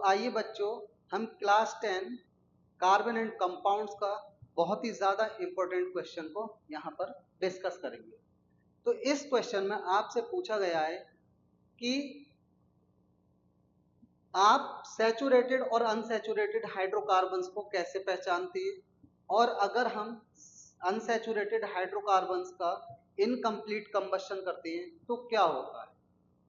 आइए बच्चों, हम क्लास 10 कार्बन एंड कंपाउंड्स का बहुत ही ज़्यादा इम्पोर्टेंट क्वेश्चन को यहाँ पर डिस्कस करेंगे। तो इस क्वेश्चन में आपसे पूछा गया है कि आप सैचुरेटेड और अनसैचुरेटेड हाइड्रोकार्बन्स को कैसे पहचानते हैं, और अगर हम अनसैचुरेटेड हाइड्रोकार्बन्स का इनकम्प्लीट कंबशन करते हैं तो क्या होता है।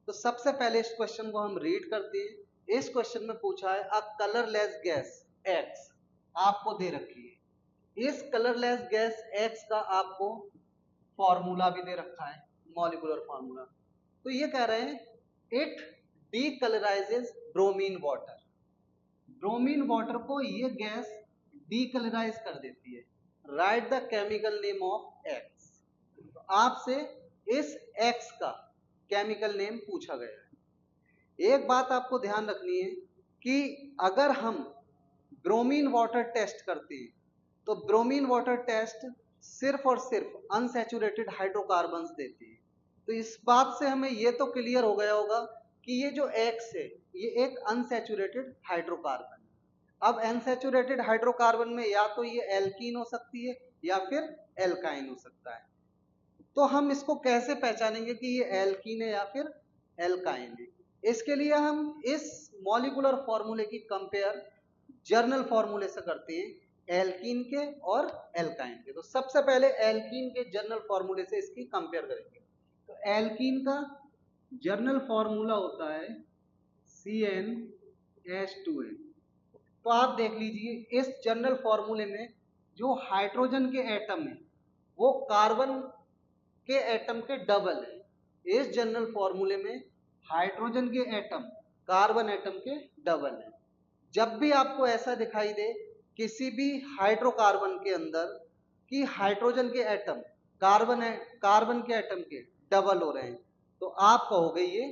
तो सबसे पहले इस क्वेश्चन को हम रीड करते हैं। इस क्वेश्चन में पूछा है अ कलरलेस गैस एक्स आपको दे रखी है। इस कलरलेस गैस एक्स का आपको फॉर्मूला भी दे रखा है, मॉलिक्यूलर फॉर्मूला। तो ये कह रहे हैं it decolourises bromine water. Bromine water को ये गैस डीकलराइज कर देती है। Right the chemical name of x. तो आपसे इस एक्स का केमिकल नेम पूछा गया है। एक बात आपको ध्यान रखनी है कि अगर हम ब्रोमीन वाटर टेस्ट करते हैं तो ब्रोमीन वाटर टेस्ट सिर्फ और सिर्फ अनसैचुरेटेड हाइड्रोकार्बन्स देती है। तो इस बात से हमें यह तो क्लियर हो गया होगा कि ये जो एक्स है ये एक अनसैचुरेटेड हाइड्रोकार्बन है। अब अनसैचुरेटेड हाइड्रोकार्बन में या तो ये एल्कीन हो सकती है या फिर एल्काइन हो सकता है। तो हम इसको कैसे पहचानेंगे कि ये एल्कीन है या फिर एल्काइन है। इसके लिए हम इस मॉलिक्यूलर फॉर्मूले की कंपेयर जर्नल फॉर्मूले से करते हैं, एल्कीन के और एल्काइन के। तो सबसे पहले एल्कीन के जर्नल फॉर्मूले से इसकी कंपेयर करेंगे। तो एल्कीन का जर्नल फॉर्मूला होता है CnH2n। तो आप देख लीजिए इस जर्नल फॉर्मूले में जो हाइड्रोजन के एटम है वो कार्बन के एटम के डबल है। इस जनरल फॉर्मूले में हाइड्रोजन के एटम कार्बन एटम के डबल है। जब भी आपको ऐसा दिखाई दे किसी भी हाइड्रोकार्बन के अंदर कि हाइड्रोजन के एटम कार्बन के एटम के डबल हो रहे हैं तो आप कहोगे ये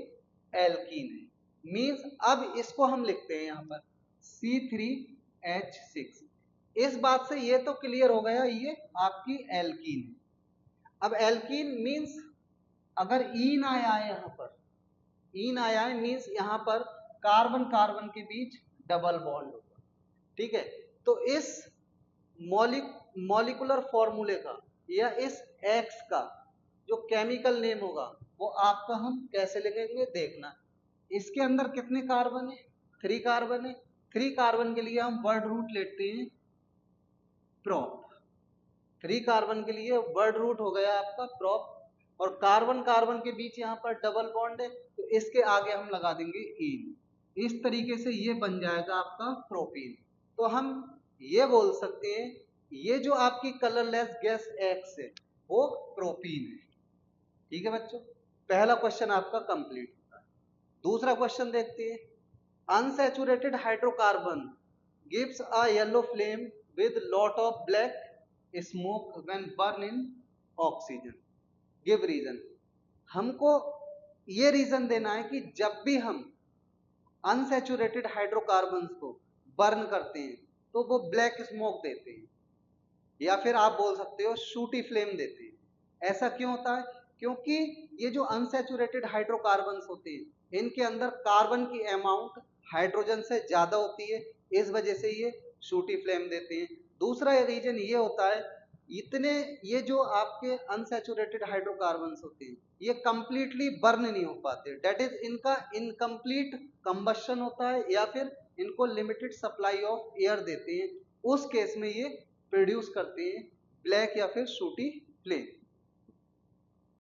एल्कीन है। मींस अब इसको हम लिखते हैं यहाँ पर C3H6। इस बात से ये तो क्लियर हो गया ये आपकी एल्कीन है। अब एल्कीन मींस अगर ईन आया है, यहाँ पर ईन आया है मींस यहाँ पर कार्बन कार्बन के बीच डबल बॉन्ड होगा। ठीक है, तो इस मॉलिक्यूलर फॉर्मूले का या इस एक्स का जो केमिकल नेम होगा वो आपका हम कैसे लिखेंगे देखना। इसके अंदर कितने कार्बन है, 3 कार्बन है। 3 कार्बन के लिए हम वर्ड रूट लेते हैं प्रोप। 3 कार्बन के लिए वर्ड रूट हो गया आपका प्रोप, और कार्बन कार्बन के बीच यहाँ पर डबल बॉन्ड है तो इसके आगे हम लगा देंगे ईन। इस तरीके से ये बन जाएगा आपका प्रोपीन। तो हम ये बोल सकते हैं ये जो आपकी कलरलेस गैस एक्स है वो प्रोपीन है। ठीक है बच्चों, पहला क्वेश्चन आपका कंप्लीट होता है। दूसरा क्वेश्चन देखते हैं। Unsaturated hydrocarbon gives a yellow flame with lot of black smoke when burn in oxygen. Give reason. हमको ये रीजन देना है कि जब भी हम अनसैचुरेटेड हाइड्रोकार्बन्स को बर्न करते हैं तो वो ब्लैक स्मोक देते हैं, या फिर आप बोल सकते हो शूटी फ्लेम देते हैं। ऐसा क्यों होता है? क्योंकि ये जो अनसैचुरेटेड हाइड्रोकार्बन्स होते हैं इनके अंदर कार्बन की अमाउंट हाइड्रोजन से ज्यादा होती है, इस वजह से ये शूटी फ्लेम देते हैं। दूसरा रीजन ये होता है इतने ये जो आपके अनसैचुरेटेड हाइड्रोकार्बन्स होते हैं ये कंप्लीटली बर्न नहीं हो पाते, डेट इज इनका इनकम्प्लीट कंबशन होता है, या फिर इनको लिमिटेड सप्लाई ऑफ एयर देते हैं। उस केस में ये प्रोड्यूस करते हैं ब्लैक या फिर शूटी फ्लेम।